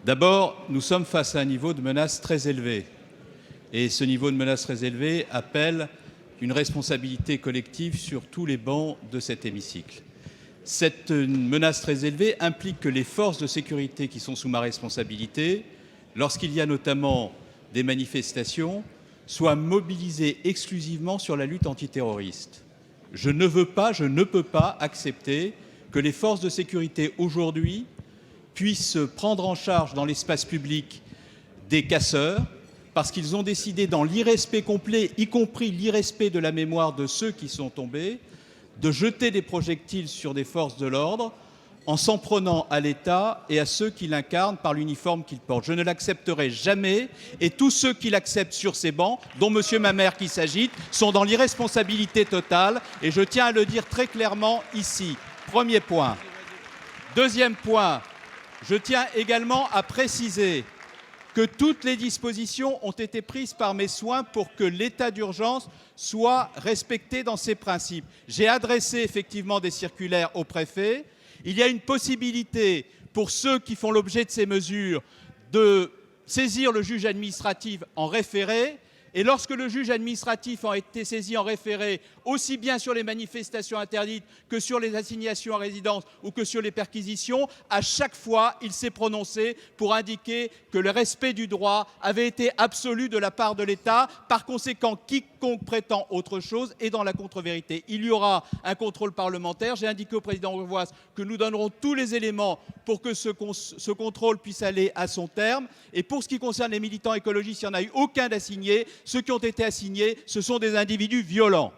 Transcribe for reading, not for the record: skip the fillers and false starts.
D'abord, nous sommes face à un niveau de menace très élevé. Et ce niveau de menace très élevé appelle une responsabilité collective sur tous les bancs de cet hémicycle. Cette menace très élevée implique que les forces de sécurité qui sont sous ma responsabilité, lorsqu'il y a notamment des manifestations, soient mobilisées exclusivement sur la lutte antiterroriste. Je ne peux pas accepter que les forces de sécurité aujourd'hui puissent prendre en charge dans l'espace public des casseurs parce qu'ils ont décidé, dans l'irrespect complet, y compris l'irrespect de la mémoire de ceux qui sont tombés, de jeter des projectiles sur des forces de l'ordre en s'en prenant à l'État et à ceux qui l'incarnent par l'uniforme qu'ils portent. Je ne l'accepterai jamais, et tous ceux qui l'acceptent sur ces bancs, dont M. Mamère qui s'agite, sont dans l'irresponsabilité totale, et je tiens à le dire très clairement ici. Premier point. Deuxième point, je tiens également à préciser que toutes les dispositions ont été prises par mes soins pour que l'état d'urgence soit respecté dans ses principes. J'ai adressé effectivement des circulaires au préfet. Il y a une possibilité pour ceux qui font l'objet de ces mesures de saisir le juge administratif en référé. Et lorsque le juge administratif a été saisi en référé, aussi bien sur les manifestations interdites que sur les assignations à résidence ou que sur les perquisitions, à chaque fois, il s'est prononcé pour indiquer que le respect du droit avait été absolu de la part de l'État. Par conséquent, quiconque prétend autre chose est dans la contre-vérité. Il y aura un contrôle parlementaire. J'ai indiqué au président Urvoas que nous donnerons tous les éléments pour que ce contrôle puisse aller à son terme. Et pour ce qui concerne les militants écologistes, il n'y en a eu aucun d'assigné. Ceux qui ont été assignés, ce sont des individus violents.